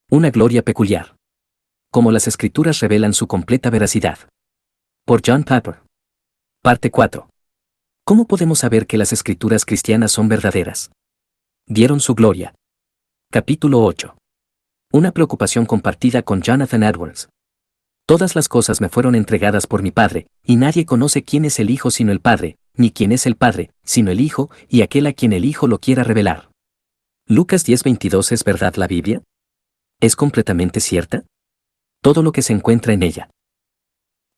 Una gloria peculiar. Como las Escrituras revelan su completa veracidad. Por John Piper. Parte 4. ¿Cómo podemos saber que las Escrituras cristianas son verdaderas? Dieron su gloria. Capítulo 8. Una preocupación compartida con Jonathan Edwards. Todas las cosas me fueron entregadas por mi Padre, y nadie conoce quién es el Hijo sino el Padre, ni quién es el Padre, sino el Hijo, y aquel a quien el Hijo lo quiera revelar. Lucas 10:22. ¿Es verdad la Biblia? ¿Es completamente cierta? Todo lo que se encuentra en ella.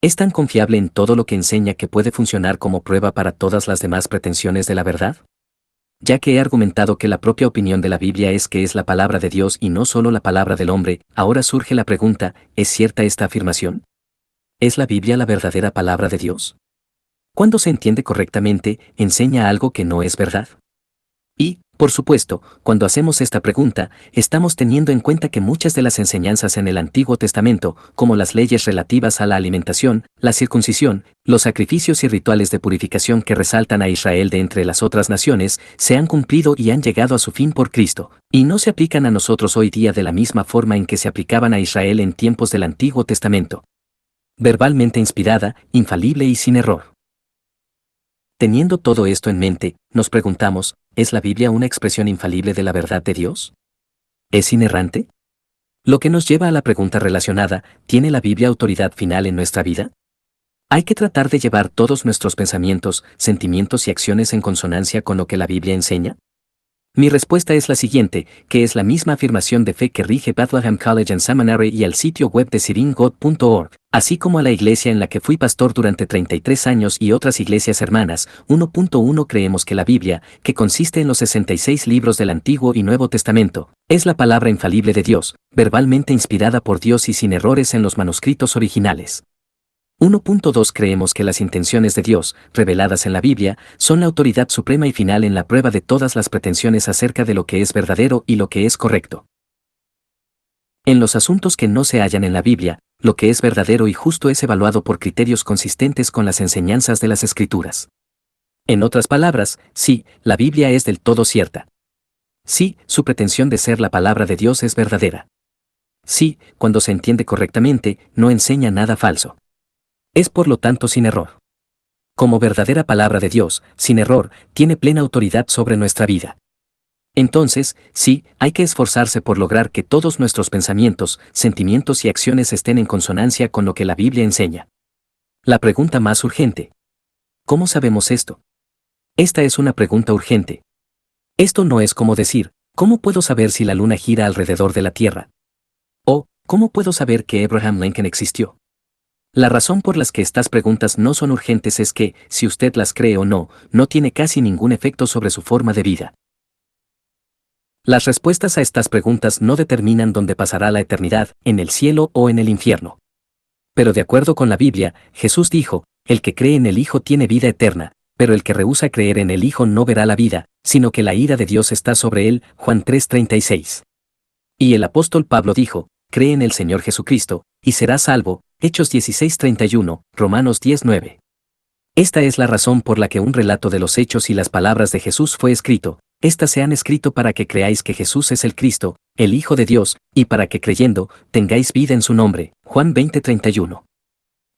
¿Es tan confiable en todo lo que enseña que puede funcionar como prueba para todas las demás pretensiones de la verdad? Ya que he argumentado que la propia opinión de la Biblia es que es la palabra de Dios y no solo la palabra del hombre, ahora surge la pregunta, ¿es cierta esta afirmación? ¿Es la Biblia la verdadera palabra de Dios? Cuando se entiende correctamente, enseña algo que no es verdad. Y, por supuesto, cuando hacemos esta pregunta, estamos teniendo en cuenta que muchas de las enseñanzas en el Antiguo Testamento, como las leyes relativas a la alimentación, la circuncisión, los sacrificios y rituales de purificación que resaltan a Israel de entre las otras naciones, se han cumplido y han llegado a su fin por Cristo, y no se aplican a nosotros hoy día de la misma forma en que se aplicaban a Israel en tiempos del Antiguo Testamento. Verbalmente inspirada, infalible y sin error. Teniendo todo esto en mente, nos preguntamos, ¿es la Biblia una expresión infalible de la verdad de Dios? ¿Es inerrante? Lo que nos lleva a la pregunta relacionada, ¿tiene la Biblia autoridad final en nuestra vida? ¿Hay que tratar de llevar todos nuestros pensamientos, sentimientos y acciones en consonancia con lo que la Biblia enseña? Mi respuesta es la siguiente, que es la misma afirmación de fe que rige Bethlehem College and Seminary y al sitio web de seekinggod.org, así como a la iglesia en la que fui pastor durante 33 años y otras iglesias hermanas. 1.1 Creemos que la Biblia, que consiste en los 66 libros del Antiguo y Nuevo Testamento, es la palabra infalible de Dios, verbalmente inspirada por Dios y sin errores en los manuscritos originales. 1.2 Creemos que las intenciones de Dios, reveladas en la Biblia, son la autoridad suprema y final en la prueba de todas las pretensiones acerca de lo que es verdadero y lo que es correcto. En los asuntos que no se hallan en la Biblia, lo que es verdadero y justo es evaluado por criterios consistentes con las enseñanzas de las Escrituras. En otras palabras, sí, la Biblia es del todo cierta. Sí, su pretensión de ser la palabra de Dios es verdadera. Sí, cuando se entiende correctamente, no enseña nada falso. Es por lo tanto sin error. Como verdadera palabra de Dios, sin error, tiene plena autoridad sobre nuestra vida. Entonces, sí, hay que esforzarse por lograr que todos nuestros pensamientos, sentimientos y acciones estén en consonancia con lo que la Biblia enseña. La pregunta más urgente. ¿Cómo sabemos esto? Esta es una pregunta urgente. Esto no es como decir, ¿cómo puedo saber si la luna gira alrededor de la Tierra? O, ¿cómo puedo saber que Abraham Lincoln existió? La razón por las que estas preguntas no son urgentes es que, si usted las cree o no, no tiene casi ningún efecto sobre su forma de vida. Las respuestas a estas preguntas no determinan dónde pasará la eternidad, en el cielo o en el infierno. Pero de acuerdo con la Biblia, Jesús dijo, el que cree en el Hijo tiene vida eterna, pero el que rehúsa creer en el Hijo no verá la vida, sino que la ira de Dios está sobre él. Juan 3:36. Y el apóstol Pablo dijo, cree en el Señor Jesucristo, y serás salvo. Hechos 16:31, Romanos 10:9. Esta es la razón por la que un relato de los hechos y las palabras de Jesús fue escrito. Estas se han escrito para que creáis que Jesús es el Cristo, el Hijo de Dios, y para que creyendo, tengáis vida en su nombre. Juan 20:31.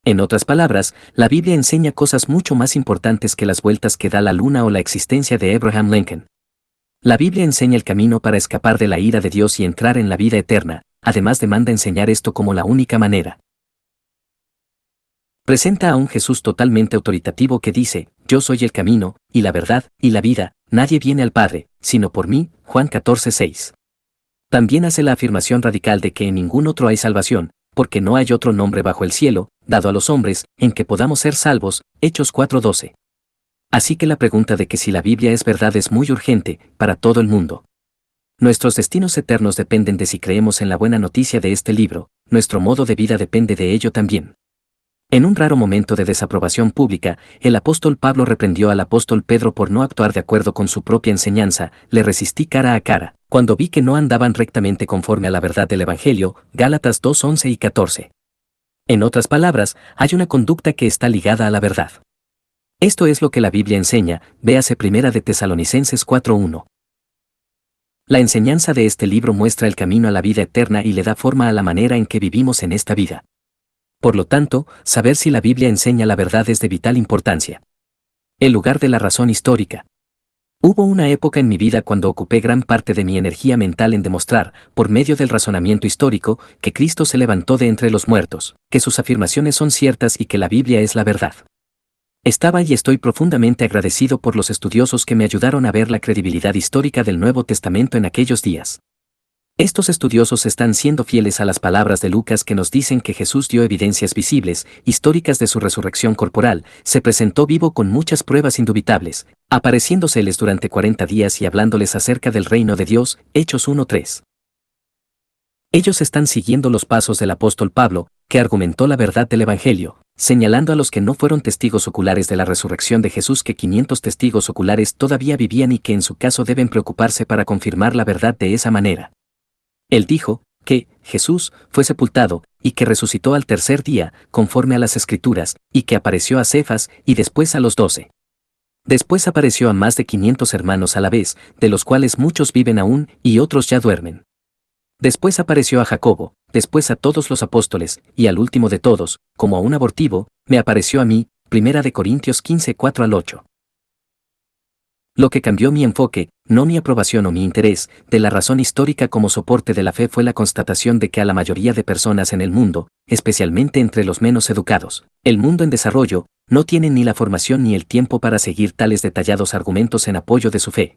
En otras palabras, la Biblia enseña cosas mucho más importantes que las vueltas que da la luna o la existencia de Abraham Lincoln. La Biblia enseña el camino para escapar de la ira de Dios y entrar en la vida eterna, además demanda enseñar esto como la única manera. Presenta a un Jesús totalmente autoritativo que dice, yo soy el camino, y la verdad, y la vida, nadie viene al Padre, sino por mí. Juan 14:6. También hace la afirmación radical de que en ningún otro hay salvación, porque no hay otro nombre bajo el cielo, dado a los hombres, en que podamos ser salvos. Hechos 4:12. Así que la pregunta de que si la Biblia es verdad es muy urgente, para todo el mundo. Nuestros destinos eternos dependen de si creemos en la buena noticia de este libro, nuestro modo de vida depende de ello también. En un raro momento de desaprobación pública, el apóstol Pablo reprendió al apóstol Pedro por no actuar de acuerdo con su propia enseñanza. Le resistí cara a cara, cuando vi que no andaban rectamente conforme a la verdad del Evangelio. Gálatas 2:11 y 14. En otras palabras, hay una conducta que está ligada a la verdad. Esto es lo que la Biblia enseña, véase 1 de Tesalonicenses 4:1. La enseñanza de este libro muestra el camino a la vida eterna y le da forma a la manera en que vivimos en esta vida. Por lo tanto, saber si la Biblia enseña la verdad es de vital importancia. El lugar de la razón histórica. Hubo una época en mi vida cuando ocupé gran parte de mi energía mental en demostrar, por medio del razonamiento histórico, que Cristo se levantó de entre los muertos, que sus afirmaciones son ciertas y que la Biblia es la verdad. Estaba y estoy profundamente agradecido por los estudiosos que me ayudaron a ver la credibilidad histórica del Nuevo Testamento en aquellos días. Estos estudiosos están siendo fieles a las palabras de Lucas que nos dicen que Jesús dio evidencias visibles, históricas de su resurrección corporal, se presentó vivo con muchas pruebas indubitables, apareciéndoseles durante 40 días y hablándoles acerca del reino de Dios, Hechos 1:3. Ellos están siguiendo los pasos del apóstol Pablo, que argumentó la verdad del Evangelio, señalando a los que no fueron testigos oculares de la resurrección de Jesús que 500 testigos oculares todavía vivían y que en su caso deben preocuparse para confirmar la verdad de esa manera. Él dijo que Jesús fue sepultado y que resucitó al tercer día, conforme a las Escrituras, y que apareció a Cefas y después a los 12. Después apareció a más de 500 hermanos a la vez, de los cuales muchos viven aún y otros ya duermen. Después apareció a Jacobo, después a todos los apóstoles, y al último de todos, como a un abortivo, me apareció a mí. 1 Corintios 15, 4-8. Lo que cambió mi enfoque, no mi aprobación o mi interés, de la razón histórica como soporte de la fe fue la constatación de que a la mayoría de personas en el mundo, especialmente entre los menos educados, el mundo en desarrollo, no tienen ni la formación ni el tiempo para seguir tales detallados argumentos en apoyo de su fe.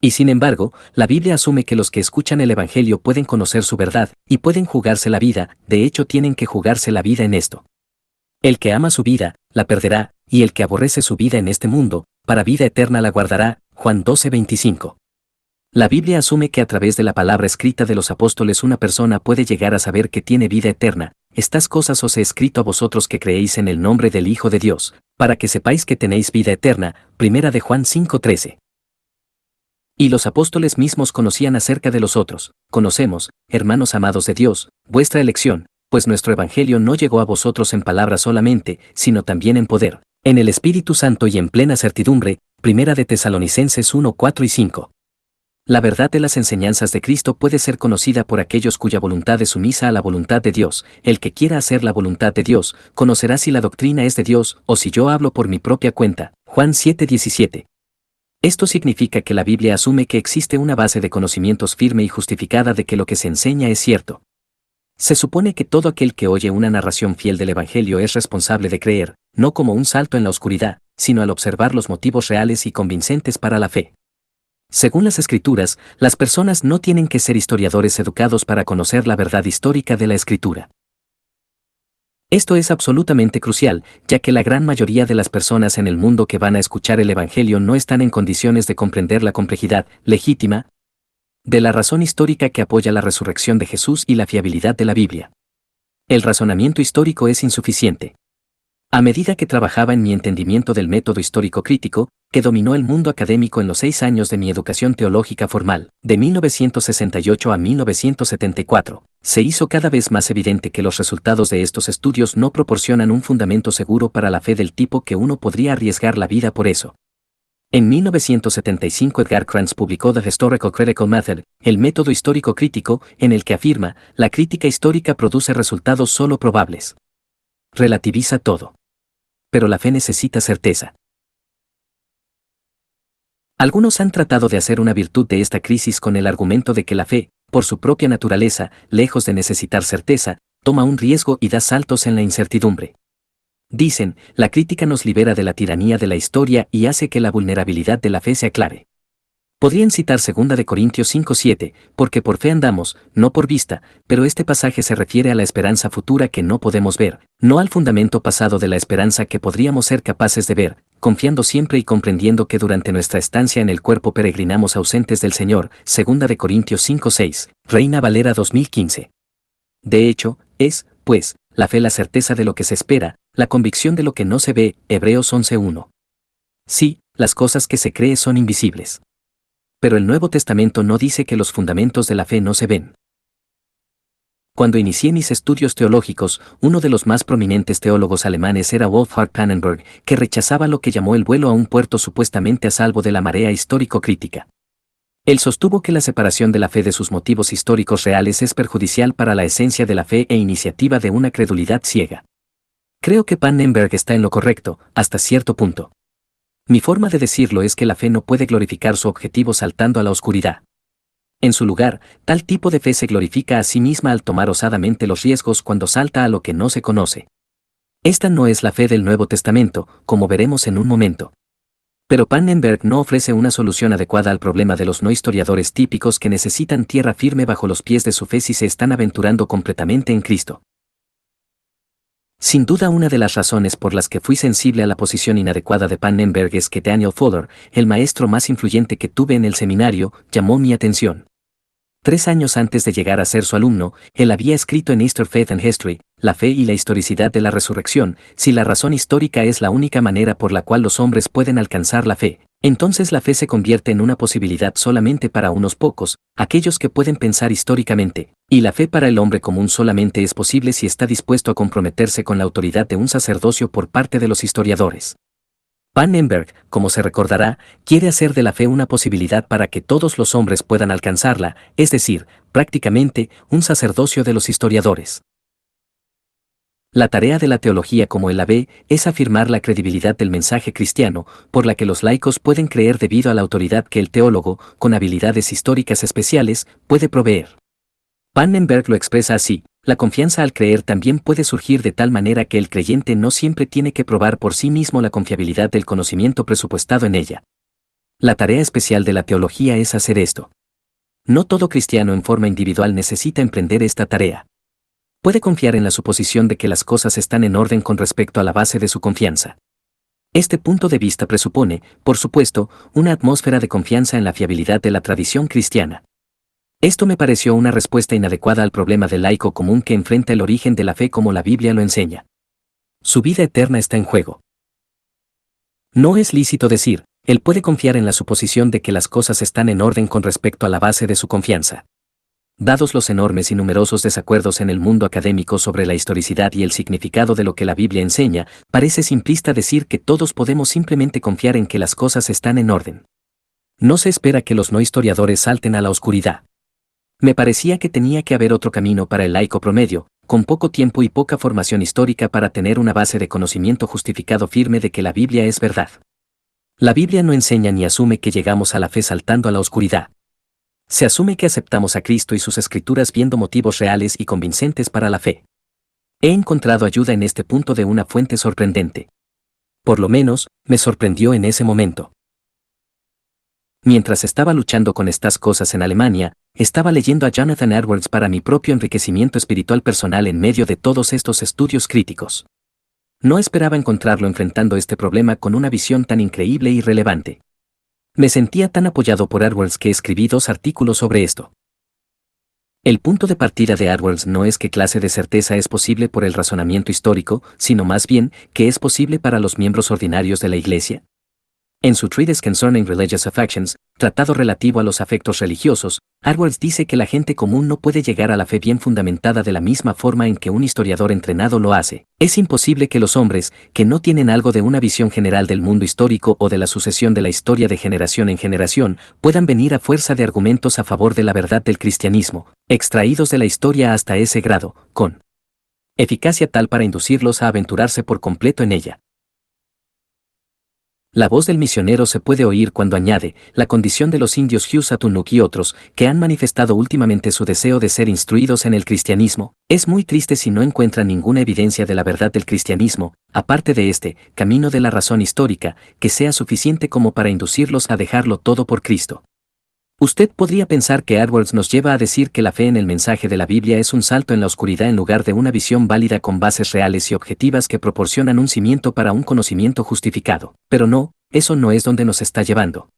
Y sin embargo, la Biblia asume que los que escuchan el Evangelio pueden conocer su verdad, y pueden jugarse la vida, de hecho tienen que jugarse la vida en esto. El que ama su vida, la perderá, y el que aborrece su vida en este mundo, para vida eterna la guardará. Juan 12:25. La Biblia asume que a través de la palabra escrita de los apóstoles una persona puede llegar a saber que tiene vida eterna. Estas cosas os he escrito a vosotros que creéis en el nombre del Hijo de Dios, para que sepáis que tenéis vida eterna. 1 Juan 5:13. Y los apóstoles mismos conocían acerca de los otros. Conocemos, hermanos amados de Dios, vuestra elección, pues nuestro Evangelio no llegó a vosotros en palabras solamente, sino también en poder, en el Espíritu Santo y en plena certidumbre. 1 de Tesalonicenses 1:4-5. La verdad de las enseñanzas de Cristo puede ser conocida por aquellos cuya voluntad es sumisa a la voluntad de Dios. El que quiera hacer la voluntad de Dios, conocerá si la doctrina es de Dios o si yo hablo por mi propia cuenta. Juan 7:17. Esto significa que la Biblia asume que existe una base de conocimientos firme y justificada de que lo que se enseña es cierto. Se supone que todo aquel que oye una narración fiel del Evangelio es responsable de creer, no como un salto en la oscuridad, sino al observar los motivos reales y convincentes para la fe. Según las Escrituras, las personas no tienen que ser historiadores educados para conocer la verdad histórica de la Escritura. Esto es absolutamente crucial, ya que la gran mayoría de las personas en el mundo que van a escuchar el Evangelio no están en condiciones de comprender la complejidad legítima de la razón histórica que apoya la resurrección de Jesús y la fiabilidad de la Biblia. El razonamiento histórico es insuficiente. A medida que trabajaba en mi entendimiento del método histórico crítico, que dominó el mundo académico en los 6 años de mi educación teológica formal, de 1968 a 1974, se hizo cada vez más evidente que los resultados de estos estudios no proporcionan un fundamento seguro para la fe del tipo que uno podría arriesgar la vida por eso. En 1975 Edgar Krantz publicó The Historical Critical Method, el método histórico crítico, en el que afirma, la crítica histórica produce resultados solo probables. Relativiza todo. Pero la fe necesita certeza. Algunos han tratado de hacer una virtud de esta crisis con el argumento de que la fe, por su propia naturaleza, lejos de necesitar certeza, toma un riesgo y da saltos en la incertidumbre. Dicen, la crítica nos libera de la tiranía de la historia y hace que la vulnerabilidad de la fe se aclare. Podrían citar 2 Corintios 5:7, porque por fe andamos, no por vista, pero este pasaje se refiere a la esperanza futura que no podemos ver, no al fundamento pasado de la esperanza que podríamos ser capaces de ver, confiando siempre y comprendiendo que durante nuestra estancia en el cuerpo peregrinamos ausentes del Señor. 2 Corintios 5:6, Reina Valera 2015. De hecho, es, pues, la fe la certeza de lo que se espera, la convicción de lo que no se ve. Hebreos 11:1. Sí, las cosas que se cree son invisibles. Pero el Nuevo Testamento no dice que los fundamentos de la fe no se ven. Cuando inicié mis estudios teológicos, uno de los más prominentes teólogos alemanes era Wolfhard Pannenberg, que rechazaba lo que llamó el vuelo a un puerto supuestamente a salvo de la marea histórico-crítica. Él sostuvo que la separación de la fe de sus motivos históricos reales es perjudicial para la esencia de la fe e iniciativa de una credulidad ciega. Creo que Pannenberg está en lo correcto, hasta cierto punto. Mi forma de decirlo es que la fe no puede glorificar su objetivo saltando a la oscuridad. En su lugar, tal tipo de fe se glorifica a sí misma al tomar osadamente los riesgos cuando salta a lo que no se conoce. Esta no es la fe del Nuevo Testamento, como veremos en un momento. Pero Pannenberg no ofrece una solución adecuada al problema de los no historiadores típicos que necesitan tierra firme bajo los pies de su fe si se están aventurando completamente en Cristo. Sin duda una de las razones por las que fui sensible a la posición inadecuada de Pannenberg es que Daniel Fuller, el maestro más influyente que tuve en el seminario, llamó mi atención. 3 años antes de llegar a ser su alumno, él había escrito en Easter Faith and History, La fe y la historicidad de la resurrección: si la razón histórica es la única manera por la cual los hombres pueden alcanzar la fe, entonces la fe se convierte en una posibilidad solamente para unos pocos, aquellos que pueden pensar históricamente, y la fe para el hombre común solamente es posible si está dispuesto a comprometerse con la autoridad de un sacerdocio por parte de los historiadores. Pannenberg, como se recordará, quiere hacer de la fe una posibilidad para que todos los hombres puedan alcanzarla, es decir, prácticamente, un sacerdocio de los historiadores. La tarea de la teología como él la ve es afirmar la credibilidad del mensaje cristiano, por la que los laicos pueden creer debido a la autoridad que el teólogo, con habilidades históricas especiales, puede proveer. Pannenberg lo expresa así: la confianza al creer también puede surgir de tal manera que el creyente no siempre tiene que probar por sí mismo la confiabilidad del conocimiento presupuestado en ella. La tarea especial de la teología es hacer esto. No todo cristiano en forma individual necesita emprender esta tarea. Puede confiar en la suposición de que las cosas están en orden con respecto a la base de su confianza. Este punto de vista presupone, por supuesto, una atmósfera de confianza en la fiabilidad de la tradición cristiana. Esto me pareció una respuesta inadecuada al problema del laico común que enfrenta el origen de la fe como la Biblia lo enseña. Su vida eterna está en juego. No es lícito decir, él puede confiar en la suposición de que las cosas están en orden con respecto a la base de su confianza. Dados los enormes y numerosos desacuerdos en el mundo académico sobre la historicidad y el significado de lo que la Biblia enseña, parece simplista decir que todos podemos simplemente confiar en que las cosas están en orden. No se espera que los no historiadores salten a la oscuridad. Me parecía que tenía que haber otro camino para el laico promedio, con poco tiempo y poca formación histórica, para tener una base de conocimiento justificado firme de que la Biblia es verdad. La Biblia no enseña ni asume que llegamos a la fe saltando a la oscuridad. Se asume que aceptamos a Cristo y sus escrituras viendo motivos reales y convincentes para la fe. He encontrado ayuda en este punto de una fuente sorprendente. Por lo menos, me sorprendió en ese momento. Mientras estaba luchando con estas cosas en Alemania, estaba leyendo a Jonathan Edwards para mi propio enriquecimiento espiritual personal en medio de todos estos estudios críticos. No esperaba encontrarlo enfrentando este problema con una visión tan increíble y relevante. Me sentía tan apoyado por Edwards que escribí 2 artículos sobre esto. El punto de partida de Edwards no es qué clase de certeza es posible por el razonamiento histórico, sino más bien qué es posible para los miembros ordinarios de la Iglesia. En su Treatise Concerning Religious Affections, tratado relativo a los afectos religiosos, Edwards dice que la gente común no puede llegar a la fe bien fundamentada de la misma forma en que un historiador entrenado lo hace. Es imposible que los hombres, que no tienen algo de una visión general del mundo histórico o de la sucesión de la historia de generación en generación, puedan venir a fuerza de argumentos a favor de la verdad del cristianismo, extraídos de la historia hasta ese grado, con eficacia tal para inducirlos a aventurarse por completo en ella. La voz del misionero se puede oír cuando añade: la condición de los indios Husatunuk y otros, que han manifestado últimamente su deseo de ser instruidos en el cristianismo, es muy triste si no encuentran ninguna evidencia de la verdad del cristianismo, aparte de este camino de la razón histórica, que sea suficiente como para inducirlos a dejarlo todo por Cristo. Usted podría pensar que Edwards nos lleva a decir que la fe en el mensaje de la Biblia es un salto en la oscuridad en lugar de una visión válida con bases reales y objetivas que proporcionan un cimiento para un conocimiento justificado. Pero no, eso no es donde nos está llevando.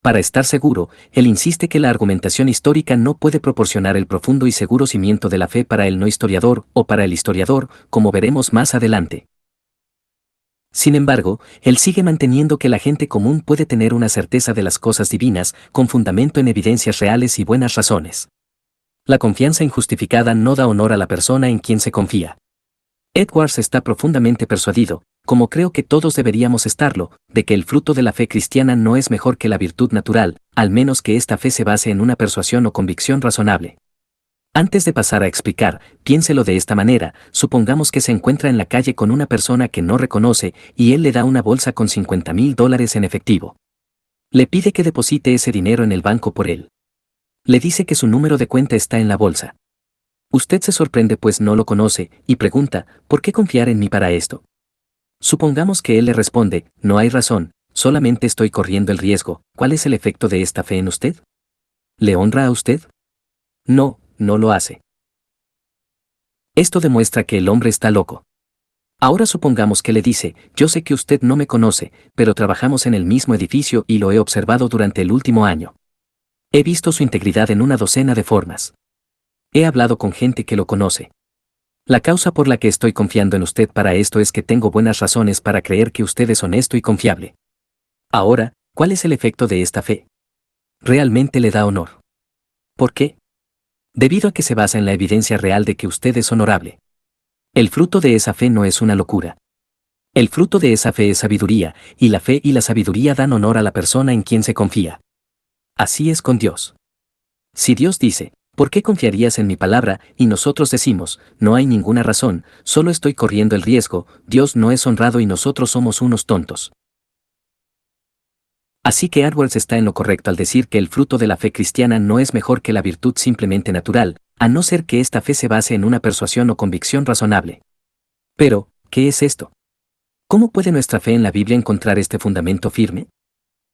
Para estar seguro, él insiste que la argumentación histórica no puede proporcionar el profundo y seguro cimiento de la fe para el no historiador o para el historiador, como veremos más adelante. Sin embargo, él sigue manteniendo que la gente común puede tener una certeza de las cosas divinas, con fundamento en evidencias reales y buenas razones. La confianza injustificada no da honor a la persona en quien se confía. Edwards está profundamente persuadido, como creo que todos deberíamos estarlo, de que el fruto de la fe cristiana no es mejor que la virtud natural, al menos que esta fe se base en una persuasión o convicción razonable. Antes de pasar a explicar, piénselo de esta manera: supongamos que se encuentra en la calle con una persona que no reconoce y él le da una bolsa con $50,000 en efectivo. Le pide que deposite ese dinero en el banco por él. Le dice que su número de cuenta está en la bolsa. Usted se sorprende pues no lo conoce y pregunta: ¿por qué confiar en mí para esto? Supongamos que él le responde: no hay razón, solamente estoy corriendo el riesgo. ¿Cuál es el efecto de esta fe en usted? ¿Le honra a usted? No, no lo hace. Esto demuestra que el hombre está loco. Ahora supongamos que le dice: yo sé que usted no me conoce, pero trabajamos en el mismo edificio y lo he observado durante el último año. He visto su integridad en una docena de formas. He hablado con gente que lo conoce. La causa por la que estoy confiando en usted para esto es que tengo buenas razones para creer que usted es honesto y confiable. Ahora, ¿cuál es el efecto de esta fe? Realmente le da honor. ¿Por qué? Debido a que se basa en la evidencia real de que usted es honorable. El fruto de esa fe no es una locura. El fruto de esa fe es sabiduría, y la fe y la sabiduría dan honor a la persona en quien se confía. Así es con Dios. Si Dios dice: ¿por qué confiarías en mi palabra? Y nosotros decimos: no hay ninguna razón, solo estoy corriendo el riesgo, Dios no es honrado y nosotros somos unos tontos. Así que Edwards está en lo correcto al decir que el fruto de la fe cristiana no es mejor que la virtud simplemente natural, a no ser que esta fe se base en una persuasión o convicción razonable. Pero, ¿qué es esto? ¿Cómo puede nuestra fe en la Biblia encontrar este fundamento firme?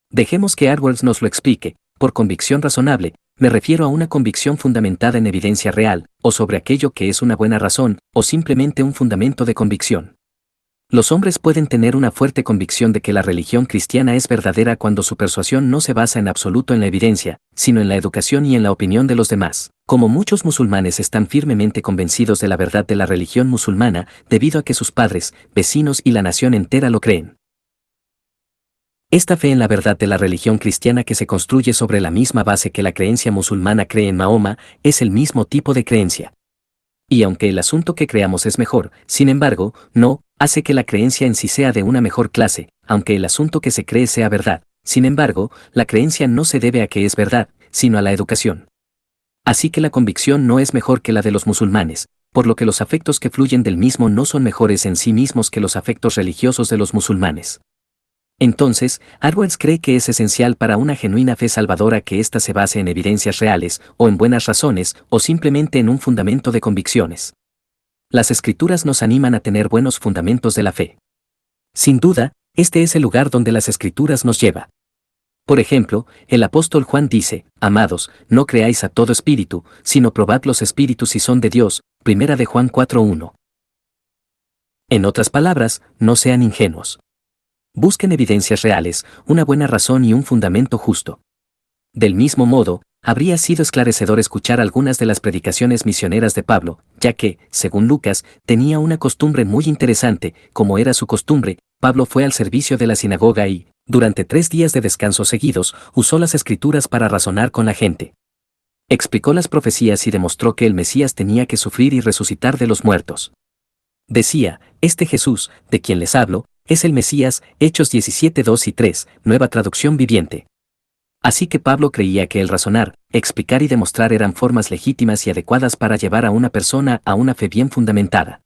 Dejemos que Edwards nos lo explique. Por convicción razonable, me refiero a una convicción fundamentada en evidencia real, o sobre aquello que es una buena razón, o simplemente un fundamento de convicción. Los hombres pueden tener una fuerte convicción de que la religión cristiana es verdadera cuando su persuasión no se basa en absoluto en la evidencia, sino en la educación y en la opinión de los demás, como muchos musulmanes están firmemente convencidos de la verdad de la religión musulmana, debido a que sus padres, vecinos y la nación entera lo creen. Esta fe en la verdad de la religión cristiana, que se construye sobre la misma base que la creencia musulmana cree en Mahoma, es el mismo tipo de creencia. Y aunque el asunto que creamos es mejor, sin embargo, no hace que la creencia en sí sea de una mejor clase, aunque el asunto que se cree sea verdad. Sin embargo, la creencia no se debe a que es verdad, sino a la educación. Así que la convicción no es mejor que la de los musulmanes, por lo que los afectos que fluyen del mismo no son mejores en sí mismos que los afectos religiosos de los musulmanes. Entonces, Edwards cree que es esencial para una genuina fe salvadora que ésta se base en evidencias reales, o en buenas razones, o simplemente en un fundamento de convicciones. Las Escrituras nos animan a tener buenos fundamentos de la fe. Sin duda, este es el lugar donde las Escrituras nos lleva. Por ejemplo, el apóstol Juan dice: amados, no creáis a todo espíritu, sino probad los espíritus si son de Dios, 1 de Juan 4:1. En otras palabras, no sean ingenuos. Busquen evidencias reales, una buena razón y un fundamento justo. Del mismo modo, habría sido esclarecedor escuchar algunas de las predicaciones misioneras de Pablo, ya que, según Lucas, tenía una costumbre muy interesante. Como era su costumbre, Pablo fue al servicio de la sinagoga y, durante 3 días de descanso seguidos, usó las Escrituras para razonar con la gente. Explicó las profecías y demostró que el Mesías tenía que sufrir y resucitar de los muertos. Decía: este Jesús, de quien les hablo, es el Mesías. Hechos 17:2 y 3, Nueva Traducción Viviente. Así que Pablo creía que el razonar, explicar y demostrar eran formas legítimas y adecuadas para llevar a una persona a una fe bien fundamentada.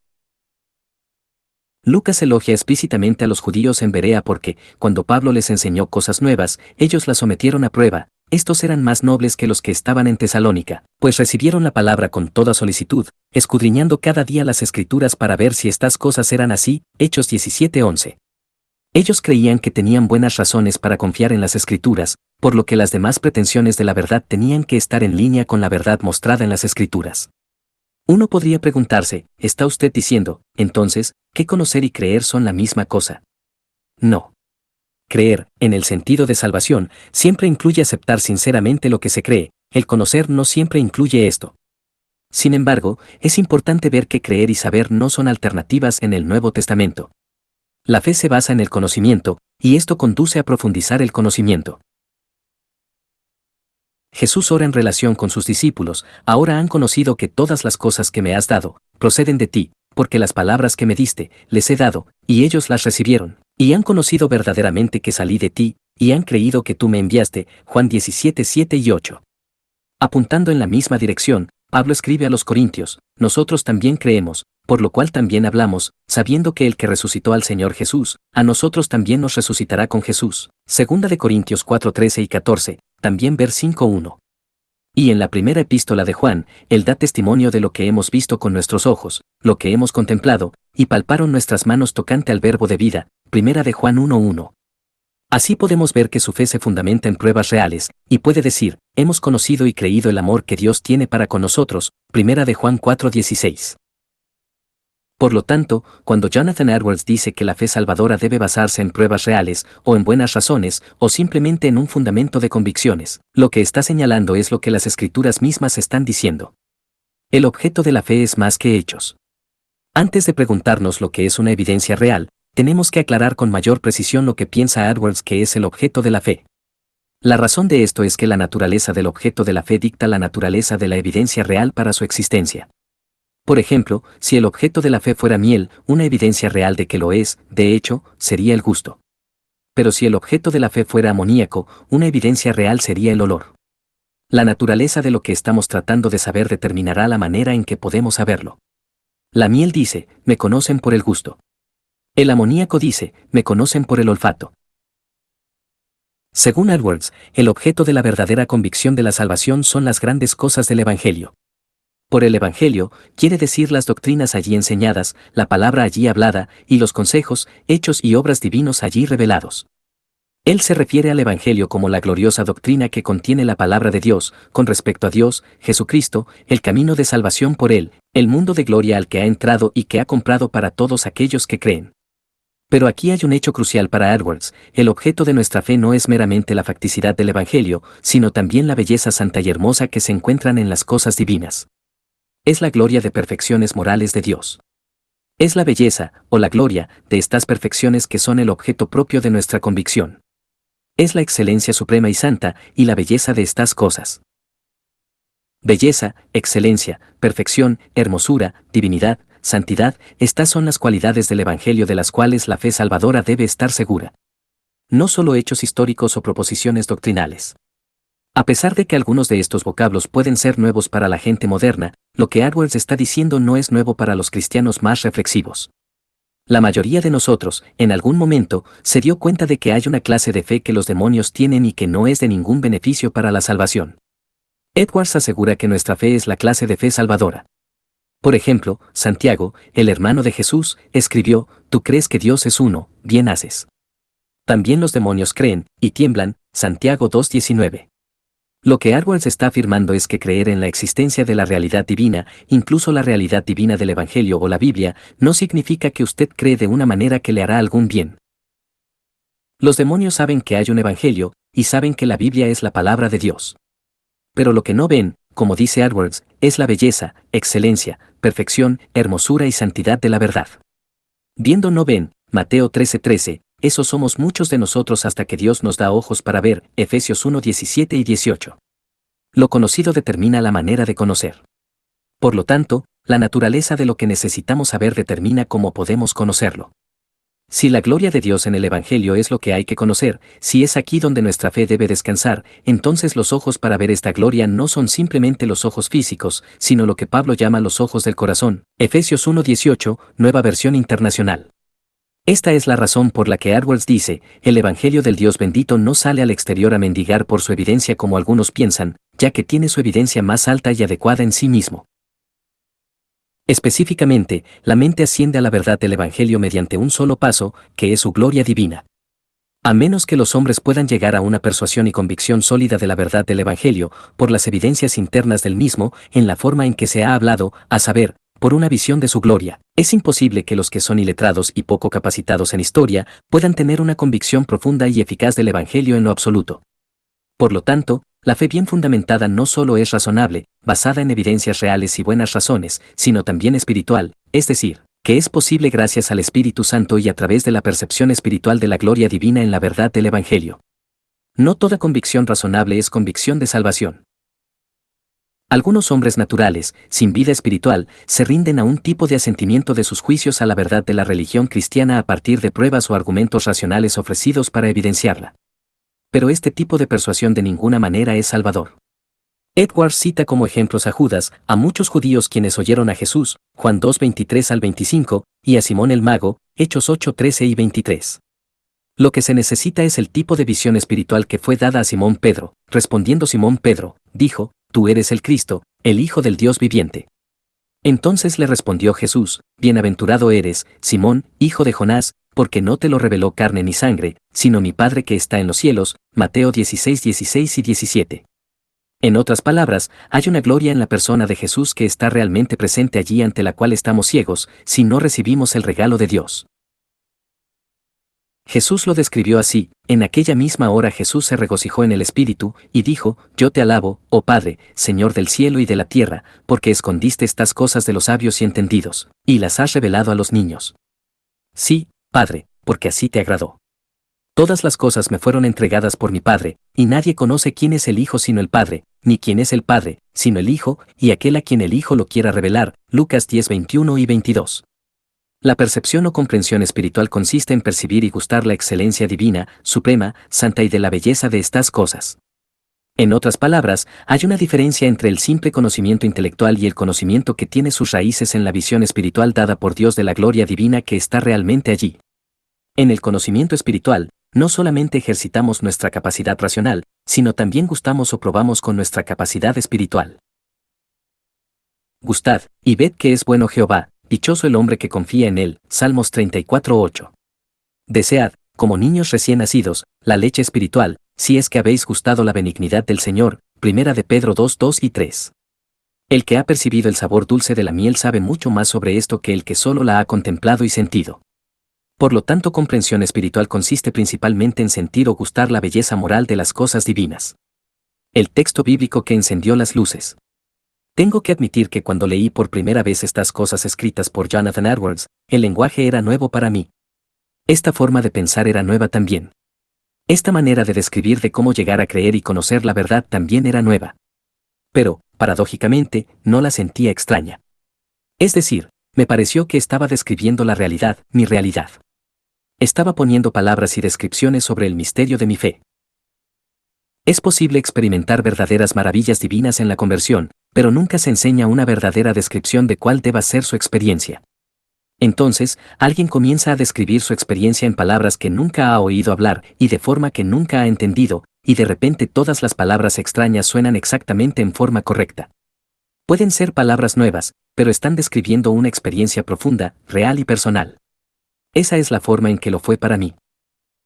Lucas elogia explícitamente a los judíos en Berea porque, cuando Pablo les enseñó cosas nuevas, ellos las sometieron a prueba. Estos eran más nobles que los que estaban en Tesalónica, pues recibieron la palabra con toda solicitud, escudriñando cada día las Escrituras para ver si estas cosas eran así. Hechos 17:11. Ellos creían que tenían buenas razones para confiar en las Escrituras, por lo que las demás pretensiones de la verdad tenían que estar en línea con la verdad mostrada en las Escrituras. Uno podría preguntarse: ¿está usted diciendo, entonces, que conocer y creer son la misma cosa? No. Creer, en el sentido de salvación, siempre incluye aceptar sinceramente lo que se cree. El conocer no siempre incluye esto. Sin embargo, es importante ver que creer y saber no son alternativas en el Nuevo Testamento. La fe se basa en el conocimiento, y esto conduce a profundizar el conocimiento. Jesús ora en relación con sus discípulos: ahora han conocido que todas las cosas que me has dado, proceden de ti, porque las palabras que me diste, les he dado, y ellos las recibieron, y han conocido verdaderamente que salí de ti, y han creído que tú me enviaste. Juan 17, 7 y 8. Apuntando en la misma dirección, Pablo escribe a los Corintios: nosotros también creemos, por lo cual también hablamos, sabiendo que el que resucitó al Señor Jesús, a nosotros también nos resucitará con Jesús. Segunda de Corintios 4, 13 y 14, también ver 5, 1. Y en la primera epístola de Juan, él da testimonio de lo que hemos visto con nuestros ojos, lo que hemos contemplado, y palparon nuestras manos tocante al verbo de vida. Primera de Juan 1, 1. Así podemos ver que su fe se fundamenta en pruebas reales, y puede decir: hemos conocido y creído el amor que Dios tiene para con nosotros. Primera de Juan 4, 16. Por lo tanto, cuando Jonathan Edwards dice que la fe salvadora debe basarse en pruebas reales, o en buenas razones, o simplemente en un fundamento de convicciones, lo que está señalando es lo que las Escrituras mismas están diciendo. El objeto de la fe es más que hechos. Antes de preguntarnos lo que es una evidencia real, tenemos que aclarar con mayor precisión lo que piensa Edwards que es el objeto de la fe. La razón de esto es que la naturaleza del objeto de la fe dicta la naturaleza de la evidencia real para su existencia. Por ejemplo, si el objeto de la fe fuera miel, una evidencia real de que lo es, de hecho, sería el gusto. Pero si el objeto de la fe fuera amoníaco, una evidencia real sería el olor. La naturaleza de lo que estamos tratando de saber determinará la manera en que podemos saberlo. La miel dice: me conocen por el gusto. El amoníaco dice: me conocen por el olfato. Según Edwards, el objeto de la verdadera convicción de la salvación son las grandes cosas del Evangelio. Por el Evangelio, quiere decir las doctrinas allí enseñadas, la palabra allí hablada, y los consejos, hechos y obras divinos allí revelados. Él se refiere al Evangelio como la gloriosa doctrina que contiene la palabra de Dios, con respecto a Dios, Jesucristo, el camino de salvación por Él, el mundo de gloria al que ha entrado y que ha comprado para todos aquellos que creen. Pero aquí hay un hecho crucial para Edwards: el objeto de nuestra fe no es meramente la facticidad del Evangelio, sino también la belleza santa y hermosa que se encuentran en las cosas divinas. Es la gloria de perfecciones morales de Dios. Es la belleza, o la gloria, de estas perfecciones que son el objeto propio de nuestra convicción. Es la excelencia suprema y santa, y la belleza de estas cosas. Belleza, excelencia, perfección, hermosura, divinidad, santidad, estas son las cualidades del Evangelio de las cuales la fe salvadora debe estar segura. No solo hechos históricos o proposiciones doctrinales. A pesar de que algunos de estos vocablos pueden ser nuevos para la gente moderna, lo que Edwards está diciendo no es nuevo para los cristianos más reflexivos. La mayoría de nosotros, en algún momento, se dio cuenta de que hay una clase de fe que los demonios tienen y que no es de ningún beneficio para la salvación. Edwards asegura que nuestra fe es la clase de fe salvadora. Por ejemplo, Santiago, el hermano de Jesús, escribió: tú crees que Dios es uno, bien haces. También los demonios creen, y tiemblan. Santiago 2:19. Lo que Edwards está afirmando es que creer en la existencia de la realidad divina, incluso la realidad divina del Evangelio o la Biblia, no significa que usted cree de una manera que le hará algún bien. Los demonios saben que hay un Evangelio, y saben que la Biblia es la palabra de Dios. Pero lo que no ven, como dice Edwards, es la belleza, excelencia, perfección, hermosura y santidad de la verdad. Viendo no ven, Mateo 13:13, esos somos muchos de nosotros hasta que Dios nos da ojos para ver, Efesios 1:17 y 18. Lo conocido determina la manera de conocer. Por lo tanto, la naturaleza de lo que necesitamos saber determina cómo podemos conocerlo. Si la gloria de Dios en el Evangelio es lo que hay que conocer, si es aquí donde nuestra fe debe descansar, entonces los ojos para ver esta gloria no son simplemente los ojos físicos, sino lo que Pablo llama los ojos del corazón, Efesios 1:18, Nueva Versión Internacional. Esta es la razón por la que Edwards dice: el Evangelio del Dios bendito no sale al exterior a mendigar por su evidencia como algunos piensan, ya que tiene su evidencia más alta y adecuada en sí mismo. Específicamente, la mente asciende a la verdad del Evangelio mediante un solo paso, que es su gloria divina. A menos que los hombres puedan llegar a una persuasión y convicción sólida de la verdad del Evangelio, por las evidencias internas del mismo, en la forma en que se ha hablado, a saber, por una visión de su gloria, es imposible que los que son iletrados y poco capacitados en historia puedan tener una convicción profunda y eficaz del Evangelio en lo absoluto. Por lo tanto, la fe bien fundamentada no solo es razonable, basada en evidencias reales y buenas razones, sino también espiritual, es decir, que es posible gracias al Espíritu Santo y a través de la percepción espiritual de la gloria divina en la verdad del Evangelio. No toda convicción razonable es convicción de salvación. Algunos hombres naturales, sin vida espiritual, se rinden a un tipo de asentimiento de sus juicios a la verdad de la religión cristiana a partir de pruebas o argumentos racionales ofrecidos para evidenciarla. Pero este tipo de persuasión de ninguna manera es salvador. Edwards cita como ejemplos a Judas, a muchos judíos quienes oyeron a Jesús, Juan 2:23 al 25, y a Simón el mago, Hechos 8:13 y 23. Lo que se necesita es el tipo de visión espiritual que fue dada a Simón Pedro. Respondiendo Simón Pedro, dijo, tú eres el Cristo, el Hijo del Dios viviente. Entonces le respondió Jesús, bienaventurado eres, Simón, hijo de Jonás, porque no te lo reveló carne ni sangre, sino mi Padre que está en los cielos. Mateo 16:16 y 17. En otras palabras, hay una gloria en la persona de Jesús que está realmente presente allí ante la cual estamos ciegos, si no recibimos el regalo de Dios. Jesús lo describió así: en aquella misma hora Jesús se regocijó en el Espíritu, y dijo, yo te alabo, oh Padre, Señor del cielo y de la tierra, porque escondiste estas cosas de los sabios y entendidos, y las has revelado a los niños. Sí, Padre, porque así te agradó. Todas las cosas me fueron entregadas por mi Padre, y nadie conoce quién es el Hijo sino el Padre, ni quién es el Padre, sino el Hijo, y aquel a quien el Hijo lo quiera revelar. Lucas 10:21 y 22. La percepción o comprensión espiritual consiste en percibir y gustar la excelencia divina, suprema, santa y de la belleza de estas cosas. En otras palabras, hay una diferencia entre el simple conocimiento intelectual y el conocimiento que tiene sus raíces en la visión espiritual dada por Dios de la gloria divina que está realmente allí. En el conocimiento espiritual, no solamente ejercitamos nuestra capacidad racional, sino también gustamos o probamos con nuestra capacidad espiritual. Gustad, y ved que es bueno Jehová, dichoso el hombre que confía en él. Salmos 34:8. Desead, como niños recién nacidos, la leche espiritual, si es que habéis gustado la benignidad del Señor. Primera de Pedro 2:2 y 3. El que ha percibido el sabor dulce de la miel sabe mucho más sobre esto que el que solo la ha contemplado y sentido. Por lo tanto, comprensión espiritual consiste principalmente en sentir o gustar la belleza moral de las cosas divinas. El texto bíblico que encendió las luces. Tengo que admitir que cuando leí por primera vez estas cosas escritas por Jonathan Edwards, el lenguaje era nuevo para mí. Esta forma de pensar era nueva también. Esta manera de describir de cómo llegar a creer y conocer la verdad también era nueva. Pero, paradójicamente, no la sentía extraña. Es decir, me pareció que estaba describiendo la realidad, mi realidad. Estaba poniendo palabras y descripciones sobre el misterio de mi fe. Es posible experimentar verdaderas maravillas divinas en la conversión, pero nunca se enseña una verdadera descripción de cuál deba ser su experiencia. Entonces, alguien comienza a describir su experiencia en palabras que nunca ha oído hablar y de forma que nunca ha entendido, y de repente todas las palabras extrañas suenan exactamente en forma correcta. Pueden ser palabras nuevas, pero están describiendo una experiencia profunda, real y personal. Esa es la forma en que lo fue para mí.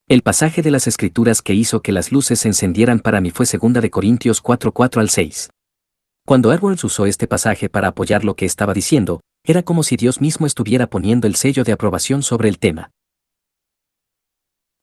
El pasaje de las Escrituras que hizo que las luces se encendieran para mí fue 2 Corintios 4:4 al 6. Cuando Edwards usó este pasaje para apoyar lo que estaba diciendo, era como si Dios mismo estuviera poniendo el sello de aprobación sobre el tema.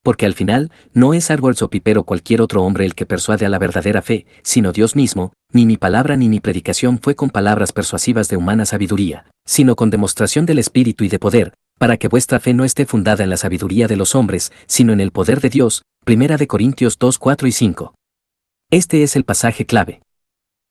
Porque al final, no es Edwards o Piper o cualquier otro hombre el que persuade a la verdadera fe, sino Dios mismo. Ni mi palabra ni mi predicación fue con palabras persuasivas de humana sabiduría, sino con demostración del Espíritu y de poder, para que vuestra fe no esté fundada en la sabiduría de los hombres, sino en el poder de Dios. 1 Corintios 2:4 y 5. Este es el pasaje clave.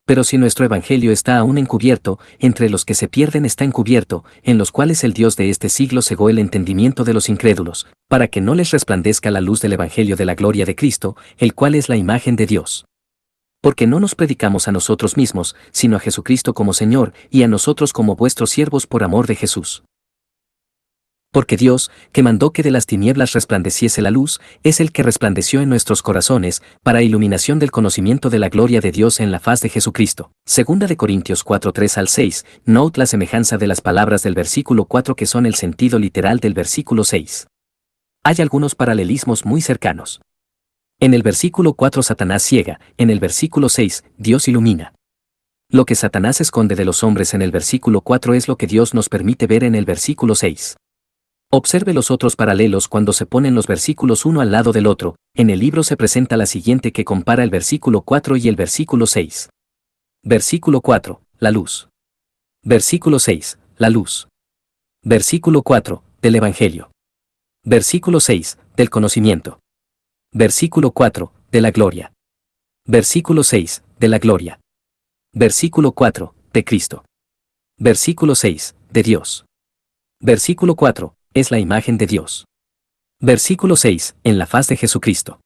Pero si nuestro evangelio está aún encubierto, entre los que se pierden está encubierto, en los cuales el Dios de este siglo cegó el entendimiento de los incrédulos, para que no les resplandezca la luz del evangelio de la gloria de Cristo, el cual es la imagen de Dios. Porque no nos predicamos a nosotros mismos, sino a Jesucristo como Señor, y a nosotros como vuestros siervos por amor de Jesús. Porque Dios, que mandó que de las tinieblas resplandeciese la luz, es el que resplandeció en nuestros corazones, para iluminación del conocimiento de la gloria de Dios en la faz de Jesucristo. 2 Corintios 4:3 al 6, note la semejanza de las palabras del versículo 4 que son el sentido literal del versículo 6. Hay algunos paralelismos muy cercanos. En el versículo 4 Satanás ciega, en el versículo 6, Dios ilumina. Lo que Satanás esconde de los hombres en el versículo 4 es lo que Dios nos permite ver en el versículo 6. Observe los otros paralelos cuando se ponen los versículos uno al lado del otro. En el libro se presenta la siguiente que compara el versículo 4 y el versículo 6. Versículo 4, la luz. Versículo 6, la luz. Versículo 4, del Evangelio. Versículo 6, del conocimiento. Versículo 4, de la gloria. Versículo 6, de la gloria. Versículo 4, de Cristo. Versículo 6, de Dios. Versículo 4, es la imagen de Dios. Versículo 6, en la faz de Jesucristo.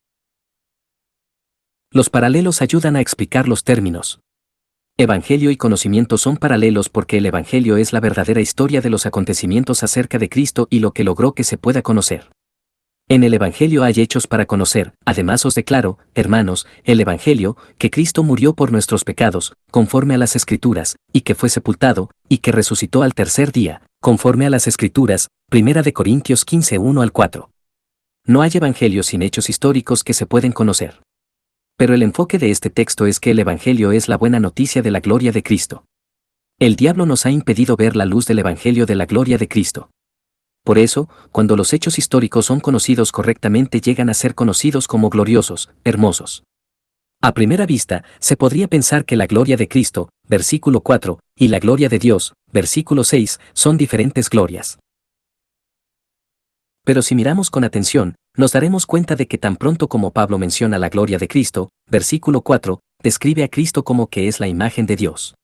Los paralelos ayudan a explicar los términos. Evangelio y conocimiento son paralelos porque el Evangelio es la verdadera historia de los acontecimientos acerca de Cristo y lo que logró que se pueda conocer. En el Evangelio hay hechos para conocer. Además os declaro, hermanos, el Evangelio, que Cristo murió por nuestros pecados, conforme a las Escrituras, y que fue sepultado, y que resucitó al tercer día, conforme a las Escrituras. 1 de Corintios 15, 1 al 4. No hay Evangelio sin hechos históricos que se pueden conocer. Pero el enfoque de este texto es que el Evangelio es la buena noticia de la gloria de Cristo. El diablo nos ha impedido ver la luz del Evangelio de la gloria de Cristo. Por eso, cuando los hechos históricos son conocidos correctamente llegan a ser conocidos como gloriosos, hermosos. A primera vista, se podría pensar que la gloria de Cristo, versículo 4, y la gloria de Dios, versículo 6, son diferentes glorias. Pero si miramos con atención, nos daremos cuenta de que tan pronto como Pablo menciona la gloria de Cristo, versículo 4, describe a Cristo como que es la imagen de Dios.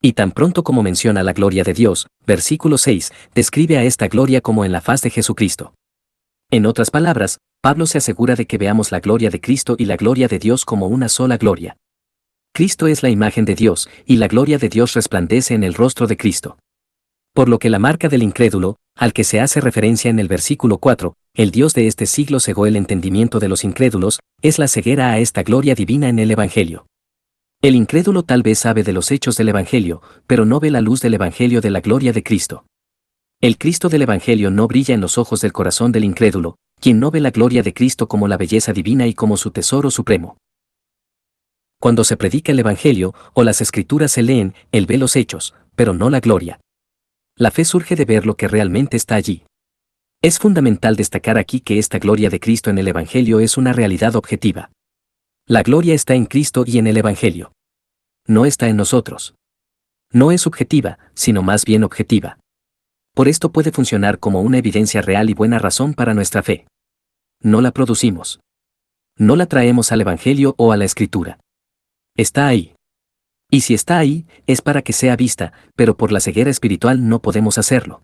Y tan pronto como menciona la gloria de Dios, versículo 6, describe a esta gloria como en la faz de Jesucristo. En otras palabras, Pablo se asegura de que veamos la gloria de Cristo y la gloria de Dios como una sola gloria. Cristo es la imagen de Dios, y la gloria de Dios resplandece en el rostro de Cristo. Por lo que la marca del incrédulo, al que se hace referencia en el versículo 4, el Dios de este siglo cegó el entendimiento de los incrédulos, es la ceguera a esta gloria divina en el Evangelio. El incrédulo tal vez sabe de los hechos del Evangelio, pero no ve la luz del Evangelio de la gloria de Cristo. El Cristo del Evangelio no brilla en los ojos del corazón del incrédulo, quien no ve la gloria de Cristo como la belleza divina y como su tesoro supremo. Cuando se predica el Evangelio, o las Escrituras se leen, él ve los hechos, pero no la gloria. La fe surge de ver lo que realmente está allí. Es fundamental destacar aquí que esta gloria de Cristo en el Evangelio es una realidad objetiva. La gloria está en Cristo y en el Evangelio. No está en nosotros. No es subjetiva, sino más bien objetiva. Por esto puede funcionar como una evidencia real y buena razón para nuestra fe. No la producimos. No la traemos al Evangelio o a la Escritura. Está ahí. Y si está ahí, es para que sea vista, pero por la ceguera espiritual no podemos hacerlo.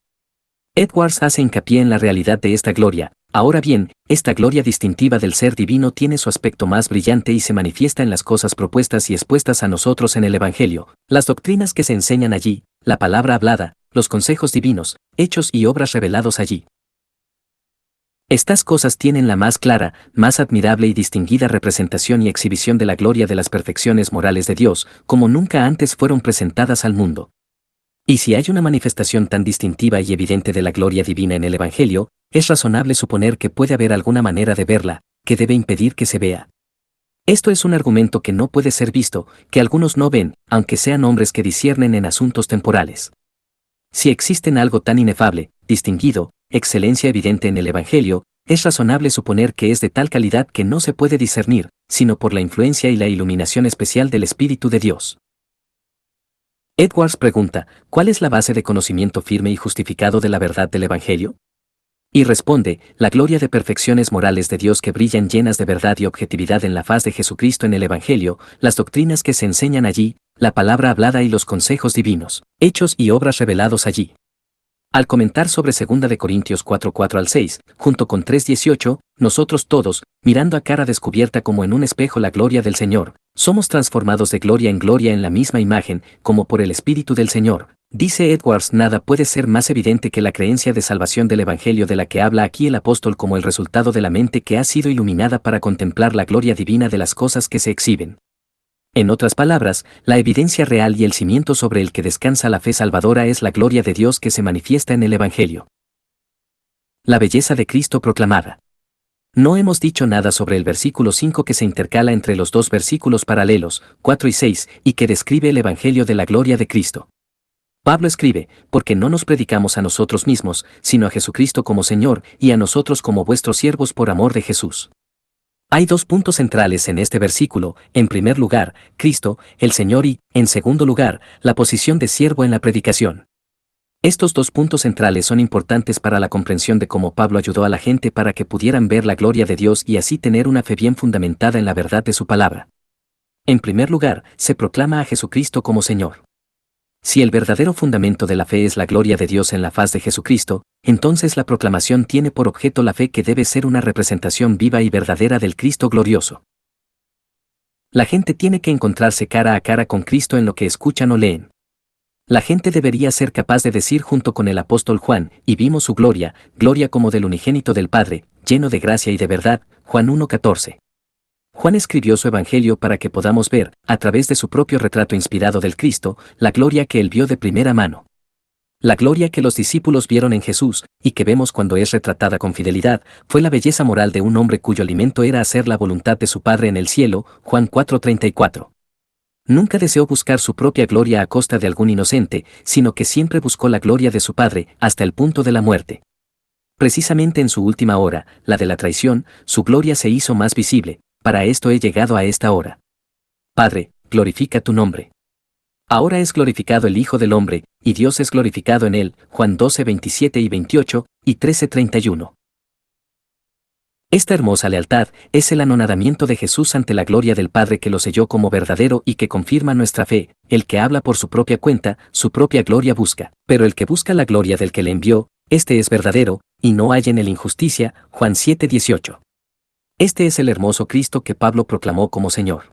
Edwards hace hincapié en la realidad de esta gloria. Ahora bien, esta gloria distintiva del ser divino tiene su aspecto más brillante y se manifiesta en las cosas propuestas y expuestas a nosotros en el Evangelio, las doctrinas que se enseñan allí, la palabra hablada, los consejos divinos, hechos y obras revelados allí. Estas cosas tienen la más clara, más admirable y distinguida representación y exhibición de la gloria de las perfecciones morales de Dios, como nunca antes fueron presentadas al mundo. Y si hay una manifestación tan distintiva y evidente de la gloria divina en el Evangelio, es razonable suponer que puede haber alguna manera de verla, que debe impedir que se vea. Esto es un argumento que no puede ser visto, que algunos no ven, aunque sean hombres que disciernen en asuntos temporales. Si existen algo tan inefable, distinguido, excelencia evidente en el Evangelio, es razonable suponer que es de tal calidad que no se puede discernir, sino por la influencia y la iluminación especial del Espíritu de Dios. Edwards pregunta, ¿cuál es la base de conocimiento firme y justificado de la verdad del Evangelio? Y responde, la gloria de perfecciones morales de Dios que brillan llenas de verdad y objetividad en la faz de Jesucristo en el Evangelio, las doctrinas que se enseñan allí, la palabra hablada y los consejos divinos, hechos y obras revelados allí. Al comentar sobre 2 de Corintios 4:4 al 6, junto con 3:18, nosotros todos, mirando a cara descubierta como en un espejo la gloria del Señor, somos transformados de gloria en la misma imagen, como por el Espíritu del Señor. Dice Edwards, nada puede ser más evidente que la creencia de salvación del Evangelio de la que habla aquí el apóstol como el resultado de la mente que ha sido iluminada para contemplar la gloria divina de las cosas que se exhiben. En otras palabras, la evidencia real y el cimiento sobre el que descansa la fe salvadora es la gloria de Dios que se manifiesta en el Evangelio. La belleza de Cristo proclamada. No hemos dicho nada sobre el versículo 5 que se intercala entre los dos versículos paralelos, 4 y 6, y que describe el Evangelio de la gloria de Cristo. Pablo escribe, porque no nos predicamos a nosotros mismos, sino a Jesucristo como Señor, y a nosotros como vuestros siervos por amor de Jesús. Hay dos puntos centrales en este versículo, en primer lugar, Cristo, el Señor y, en segundo lugar, la posición de siervo en la predicación. Estos dos puntos centrales son importantes para la comprensión de cómo Pablo ayudó a la gente para que pudieran ver la gloria de Dios y así tener una fe bien fundamentada en la verdad de su palabra. En primer lugar, se proclama a Jesucristo como Señor. Si el verdadero fundamento de la fe es la gloria de Dios en la faz de Jesucristo, entonces la proclamación tiene por objeto la fe que debe ser una representación viva y verdadera del Cristo glorioso. La gente tiene que encontrarse cara a cara con Cristo en lo que escuchan o leen. La gente debería ser capaz de decir junto con el apóstol Juan, y vimos su gloria, gloria como del unigénito del Padre, lleno de gracia y de verdad, Juan 1:14. Juan escribió su evangelio para que podamos ver, a través de su propio retrato inspirado del Cristo, la gloria que él vio de primera mano. La gloria que los discípulos vieron en Jesús, y que vemos cuando es retratada con fidelidad, fue la belleza moral de un hombre cuyo alimento era hacer la voluntad de su Padre en el cielo, Juan 4:34. Nunca deseó buscar su propia gloria a costa de algún inocente, sino que siempre buscó la gloria de su Padre, hasta el punto de la muerte. Precisamente en su última hora, la de la traición, su gloria se hizo más visible. Para esto he llegado a esta hora. Padre, glorifica tu nombre. Ahora es glorificado el Hijo del Hombre, y Dios es glorificado en él, Juan 12:27 y 28, y 13:31. Esta hermosa lealtad es el anonadamiento de Jesús ante la gloria del Padre que lo selló como verdadero y que confirma nuestra fe. El que habla por su propia cuenta, su propia gloria busca, pero el que busca la gloria del que le envió, este es verdadero, y no hay en él injusticia, Juan 7:18. Este es el hermoso Cristo que Pablo proclamó como Señor.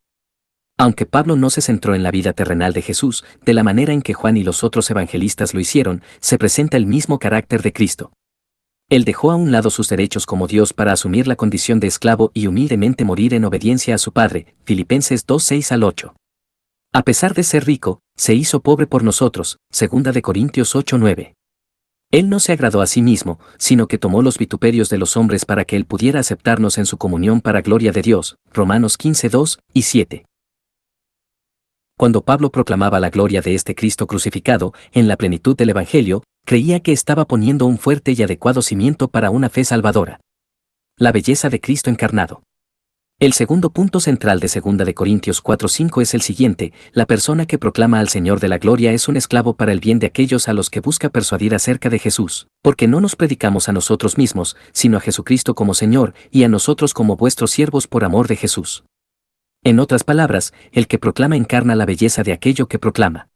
Aunque Pablo no se centró en la vida terrenal de Jesús, de la manera en que Juan y los otros evangelistas lo hicieron, se presenta el mismo carácter de Cristo. Él dejó a un lado sus derechos como Dios para asumir la condición de esclavo y humildemente morir en obediencia a su Padre, Filipenses 2:6-8. A pesar de ser rico, se hizo pobre por nosotros, 2 Corintios 8:9. Él no se agradó a sí mismo, sino que tomó los vituperios de los hombres para que él pudiera aceptarnos en su comunión para gloria de Dios, Romanos 15:2 y 7. Cuando Pablo proclamaba la gloria de este Cristo crucificado, en la plenitud del Evangelio, creía que estaba poniendo un fuerte y adecuado cimiento para una fe salvadora. La belleza de Cristo encarnado. El segundo punto central de 2 Corintios 4:5 es el siguiente: la persona que proclama al Señor de la gloria es un esclavo para el bien de aquellos a los que busca persuadir acerca de Jesús, porque no nos predicamos a nosotros mismos, sino a Jesucristo como Señor, y a nosotros como vuestros siervos por amor de Jesús. En otras palabras, el que proclama encarna la belleza de aquello que proclama.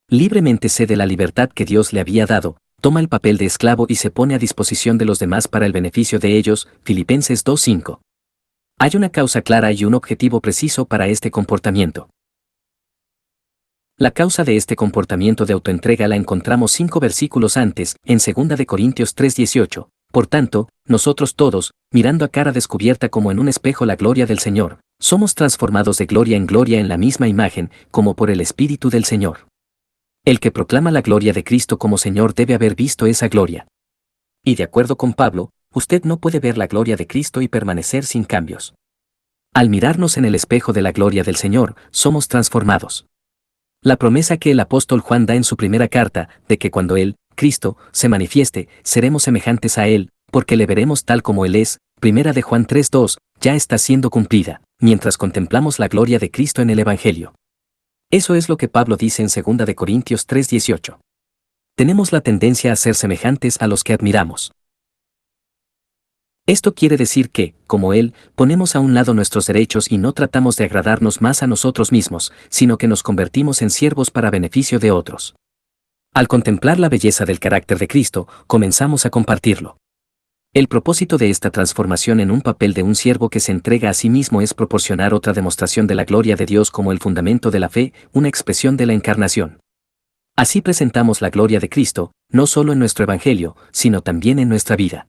Libremente cede la libertad que Dios le había dado, toma el papel de esclavo y se pone a disposición de los demás para el beneficio de ellos, Filipenses 2:5. Hay una causa clara y un objetivo preciso para este comportamiento. La causa de este comportamiento de autoentrega la encontramos 5 versículos antes, en 2 Corintios 3:18. Por tanto, nosotros todos, mirando a cara descubierta como en un espejo la gloria del Señor, somos transformados de gloria en la misma imagen, como por el Espíritu del Señor. El que proclama la gloria de Cristo como Señor debe haber visto esa gloria. Y de acuerdo con Pablo, usted no puede ver la gloria de Cristo y permanecer sin cambios. Al mirarnos en el espejo de la gloria del Señor, somos transformados. La promesa que el apóstol Juan da en su primera carta, de que cuando Él, Cristo, se manifieste, seremos semejantes a Él, porque le veremos tal como Él es, 1 de Juan 3:2, ya está siendo cumplida, mientras contemplamos la gloria de Cristo en el Evangelio. Eso es lo que Pablo dice en 2 Corintios 3:18. Tenemos la tendencia a ser semejantes a los que admiramos. Esto quiere decir que, como Él, ponemos a un lado nuestros derechos y no tratamos de agradarnos más a nosotros mismos, sino que nos convertimos en siervos para beneficio de otros. Al contemplar la belleza del carácter de Cristo, comenzamos a compartirlo. El propósito de esta transformación en un papel de un siervo que se entrega a sí mismo es proporcionar otra demostración de la gloria de Dios como el fundamento de la fe, una expresión de la encarnación. Así presentamos la gloria de Cristo, no solo en nuestro Evangelio, sino también en nuestra vida.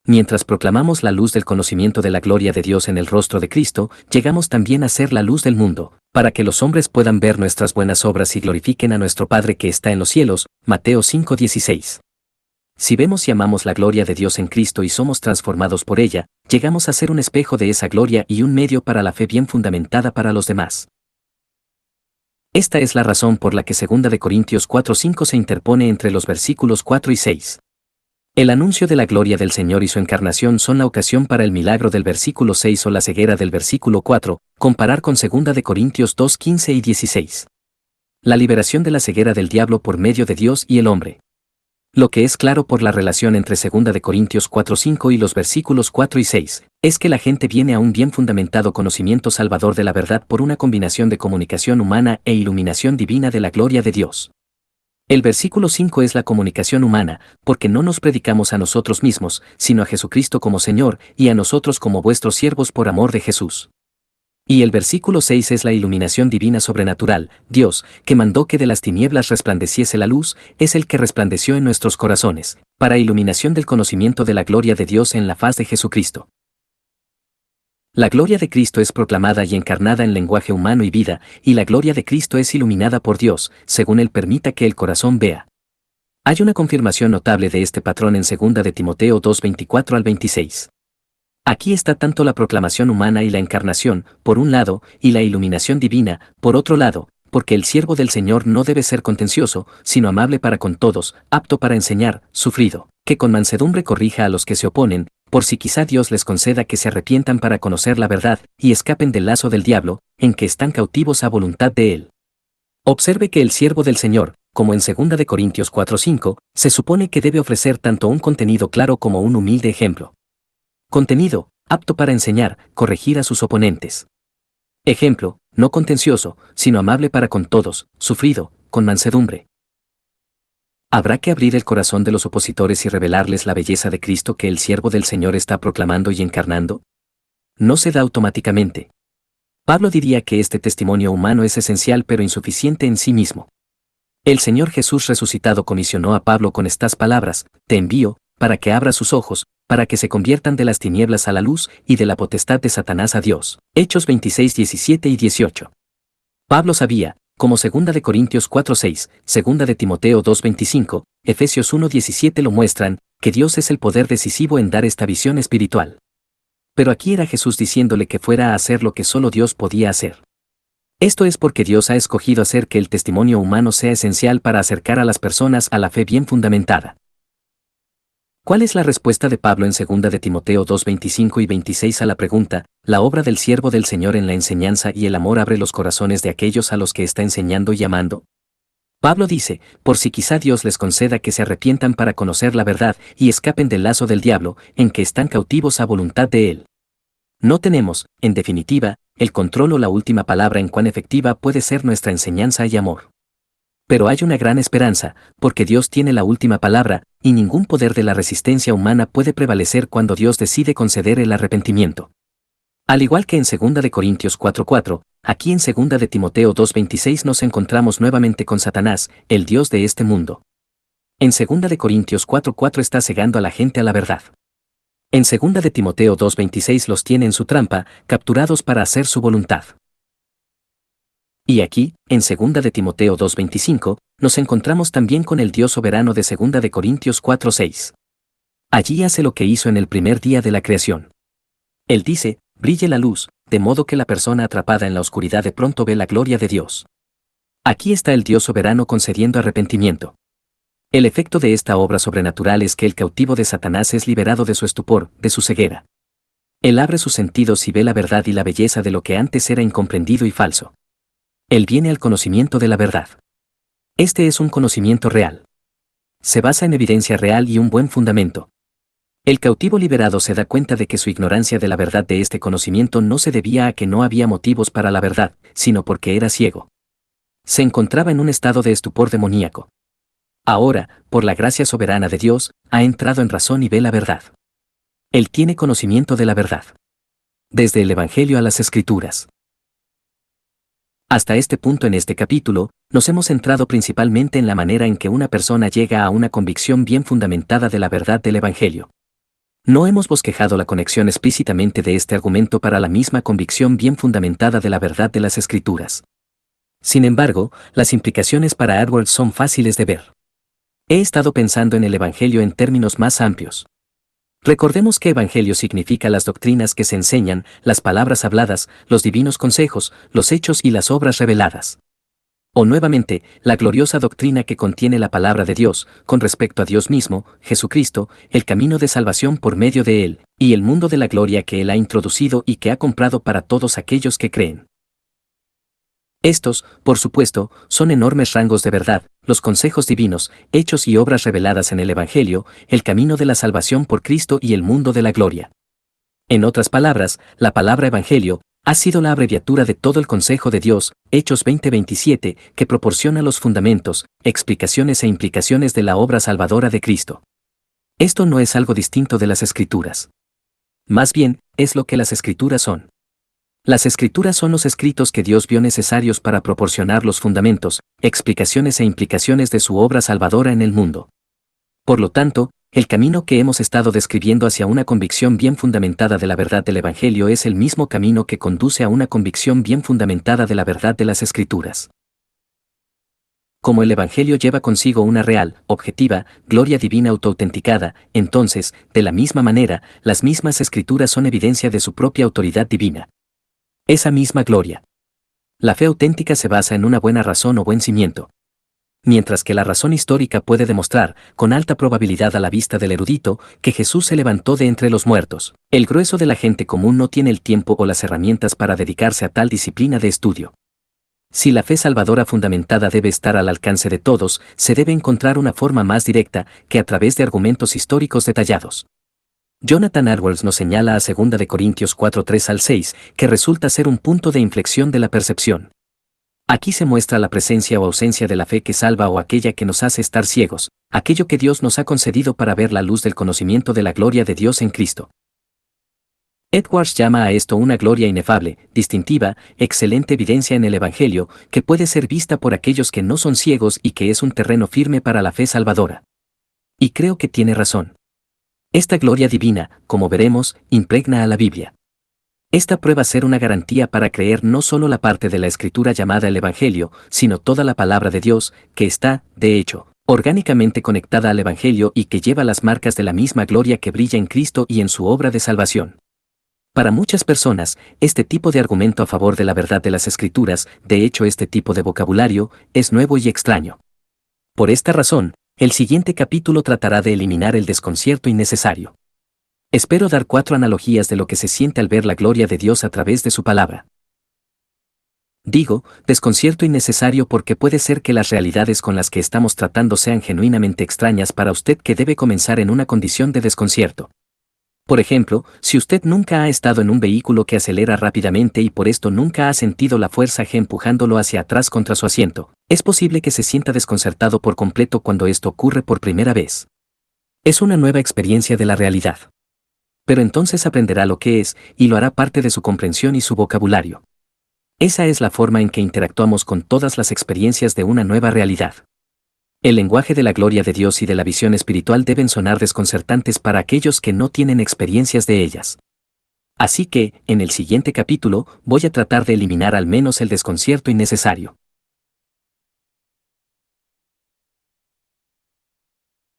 Mientras proclamamos la luz del conocimiento de la gloria de Dios en el rostro de Cristo, llegamos también a ser la luz del mundo, para que los hombres puedan ver nuestras buenas obras y glorifiquen a nuestro Padre que está en los cielos, Mateo 5:16. Si vemos y amamos la gloria de Dios en Cristo y somos transformados por ella, llegamos a ser un espejo de esa gloria y un medio para la fe bien fundamentada para los demás. Esta es la razón por la que 2 Corintios 4:5 se interpone entre los versículos 4 y 6. El anuncio de la gloria del Señor y su encarnación son la ocasión para el milagro del versículo 6 o la ceguera del versículo 4, comparar con 2 Corintios 2:15 y 16. La liberación de la ceguera del diablo por medio de Dios y el hombre. Lo que es claro por la relación entre 2 de Corintios 4:5 y los versículos 4 y 6, es que la gente viene a un bien fundamentado conocimiento salvador de la verdad por una combinación de comunicación humana e iluminación divina de la gloria de Dios. El versículo 5 es la comunicación humana, porque no nos predicamos a nosotros mismos, sino a Jesucristo como Señor, y a nosotros como vuestros siervos por amor de Jesús. Y el versículo 6 es la iluminación divina sobrenatural. Dios, que mandó que de las tinieblas resplandeciese la luz, es el que resplandeció en nuestros corazones, para iluminación del conocimiento de la gloria de Dios en la faz de Jesucristo. La gloria de Cristo es proclamada y encarnada en lenguaje humano y vida, y la gloria de Cristo es iluminada por Dios, según Él permita que el corazón vea. Hay una confirmación notable de este patrón en 2 de Timoteo 2:24 al 26. Aquí está tanto la proclamación humana y la encarnación, por un lado, y la iluminación divina, por otro lado, porque el siervo del Señor no debe ser contencioso, sino amable para con todos, apto para enseñar, sufrido, que con mansedumbre corrija a los que se oponen, por si quizá Dios les conceda que se arrepientan para conocer la verdad, y escapen del lazo del diablo, en que están cautivos a voluntad de él. Observe que el siervo del Señor, como en 2 de Corintios 4:5, se supone que debe ofrecer tanto un contenido claro como un humilde ejemplo. Contenido, apto para enseñar, corregir a sus oponentes. Ejemplo, no contencioso, sino amable para con todos, sufrido, con mansedumbre. Habrá que abrir el corazón de los opositores y revelarles la belleza de Cristo que el siervo del Señor está proclamando y encarnando. No se da automáticamente. Pablo diría que este testimonio humano es esencial pero insuficiente en sí mismo. El Señor Jesús resucitado comisionó a Pablo con estas palabras: te envío, para que abra sus ojos, para que se conviertan de las tinieblas a la luz y de la potestad de Satanás a Dios. Hechos 26:17 y 18. Pablo sabía, como 2 de Corintios 4:6, 2 de Timoteo 2:25, Efesios 1:17 lo muestran, que Dios es el poder decisivo en dar esta visión espiritual. Pero aquí era Jesús diciéndole que fuera a hacer lo que solo Dios podía hacer. Esto es porque Dios ha escogido hacer que el testimonio humano sea esencial para acercar a las personas a la fe bien fundamentada. ¿Cuál es la respuesta de Pablo en 2 de Timoteo 2:25 y 26 a la pregunta, la obra del siervo del Señor en la enseñanza y el amor abre los corazones de aquellos a los que está enseñando y amando? Pablo dice, por si quizá Dios les conceda que se arrepientan para conocer la verdad y escapen del lazo del diablo, en que están cautivos a voluntad de él. No tenemos, en definitiva, el control o la última palabra en cuán efectiva puede ser nuestra enseñanza y amor. Pero hay una gran esperanza, porque Dios tiene la última palabra, y ningún poder de la resistencia humana puede prevalecer cuando Dios decide conceder el arrepentimiento. Al igual que en 2 de Corintios 4:4, aquí en 2 de Timoteo 2:26 nos encontramos nuevamente con Satanás, el Dios de este mundo. En 2 de Corintios 4:4 está cegando a la gente a la verdad. En 2 de Timoteo 2:26 los tiene en su trampa, capturados para hacer su voluntad. Y aquí, en 2 de Timoteo 2:25, nos encontramos también con el Dios soberano de 2 de Corintios 4:6. Allí hace lo que hizo en el primer día de la creación. Él dice, brille la luz, de modo que la persona atrapada en la oscuridad de pronto ve la gloria de Dios. Aquí está el Dios soberano concediendo arrepentimiento. El efecto de esta obra sobrenatural es que el cautivo de Satanás es liberado de su estupor, de su ceguera. Él abre sus sentidos y ve la verdad y la belleza de lo que antes era incomprendido y falso. Él viene al conocimiento de la verdad. Este es un conocimiento real. Se basa en evidencia real y un buen fundamento. El cautivo liberado se da cuenta de que su ignorancia de la verdad de este conocimiento no se debía a que no había motivos para la verdad, sino porque era ciego. Se encontraba en un estado de estupor demoníaco. Ahora, por la gracia soberana de Dios, ha entrado en razón y ve la verdad. Él tiene conocimiento de la verdad. Desde el Evangelio a las Escrituras. Hasta este punto en este capítulo, nos hemos centrado principalmente en la manera en que una persona llega a una convicción bien fundamentada de la verdad del Evangelio. No hemos bosquejado la conexión explícitamente de este argumento para la misma convicción bien fundamentada de la verdad de las Escrituras. Sin embargo, las implicaciones para Edwards son fáciles de ver. He estado pensando en el Evangelio en términos más amplios. Recordemos que Evangelio significa las doctrinas que se enseñan, las palabras habladas, los divinos consejos, los hechos y las obras reveladas. O nuevamente, la gloriosa doctrina que contiene la palabra de Dios, con respecto a Dios mismo, Jesucristo, el camino de salvación por medio de Él, y el mundo de la gloria que Él ha introducido y que ha comprado para todos aquellos que creen. Estos, por supuesto, son enormes rangos de verdad, los consejos divinos, hechos y obras reveladas en el Evangelio, el camino de la salvación por Cristo y el mundo de la gloria. En otras palabras, la palabra Evangelio ha sido la abreviatura de todo el consejo de Dios, Hechos 20:27, que proporciona los fundamentos, explicaciones e implicaciones de la obra salvadora de Cristo. Esto no es algo distinto de las Escrituras. Más bien, es lo que las Escrituras son. Las Escrituras son los escritos que Dios vio necesarios para proporcionar los fundamentos, explicaciones e implicaciones de su obra salvadora en el mundo. Por lo tanto, el camino que hemos estado describiendo hacia una convicción bien fundamentada de la verdad del Evangelio es el mismo camino que conduce a una convicción bien fundamentada de la verdad de las Escrituras. Como el Evangelio lleva consigo una real, objetiva, gloria divina autoautenticada, entonces, de la misma manera, las mismas Escrituras son evidencia de su propia autoridad divina. Esa misma gloria. La fe auténtica se basa en una buena razón o buen cimiento. Mientras que la razón histórica puede demostrar, con alta probabilidad a la vista del erudito, que Jesús se levantó de entre los muertos, el grueso de la gente común no tiene el tiempo o las herramientas para dedicarse a tal disciplina de estudio. Si la fe salvadora fundamentada debe estar al alcance de todos, se debe encontrar una forma más directa que a través de argumentos históricos detallados. Jonathan Edwards nos señala a 2 Corintios 4:3-6, que resulta ser un punto de inflexión de la percepción. Aquí se muestra la presencia o ausencia de la fe que salva o aquella que nos hace estar ciegos, aquello que Dios nos ha concedido para ver la luz del conocimiento de la gloria de Dios en Cristo. Edwards llama a esto una gloria inefable, distintiva, excelente evidencia en el Evangelio, que puede ser vista por aquellos que no son ciegos y que es un terreno firme para la fe salvadora. Y creo que tiene razón. Esta gloria divina, como veremos, impregna a la Biblia. Esta prueba ser una garantía para creer no solo la parte de la Escritura llamada el Evangelio, sino toda la palabra de Dios, que está, de hecho, orgánicamente conectada al Evangelio y que lleva las marcas de la misma gloria que brilla en Cristo y en su obra de salvación. Para muchas personas, este tipo de argumento a favor de la verdad de las Escrituras, de hecho este tipo de vocabulario, es nuevo y extraño. Por esta razón, el siguiente capítulo tratará de eliminar el desconcierto innecesario. Espero dar 4 analogías de lo que se siente al ver la gloria de Dios a través de su palabra. Digo, desconcierto innecesario porque puede ser que las realidades con las que estamos tratando sean genuinamente extrañas para usted, que debe comenzar en una condición de desconcierto. Por ejemplo, si usted nunca ha estado en un vehículo que acelera rápidamente y por esto nunca ha sentido la fuerza G empujándolo hacia atrás contra su asiento, es posible que se sienta desconcertado por completo cuando esto ocurre por primera vez. Es una nueva experiencia de la realidad. Pero entonces aprenderá lo que es, y lo hará parte de su comprensión y su vocabulario. Esa es la forma en que interactuamos con todas las experiencias de una nueva realidad. El lenguaje de la gloria de Dios y de la visión espiritual deben sonar desconcertantes para aquellos que no tienen experiencias de ellas. Así que, en el siguiente capítulo, voy a tratar de eliminar al menos el desconcierto innecesario.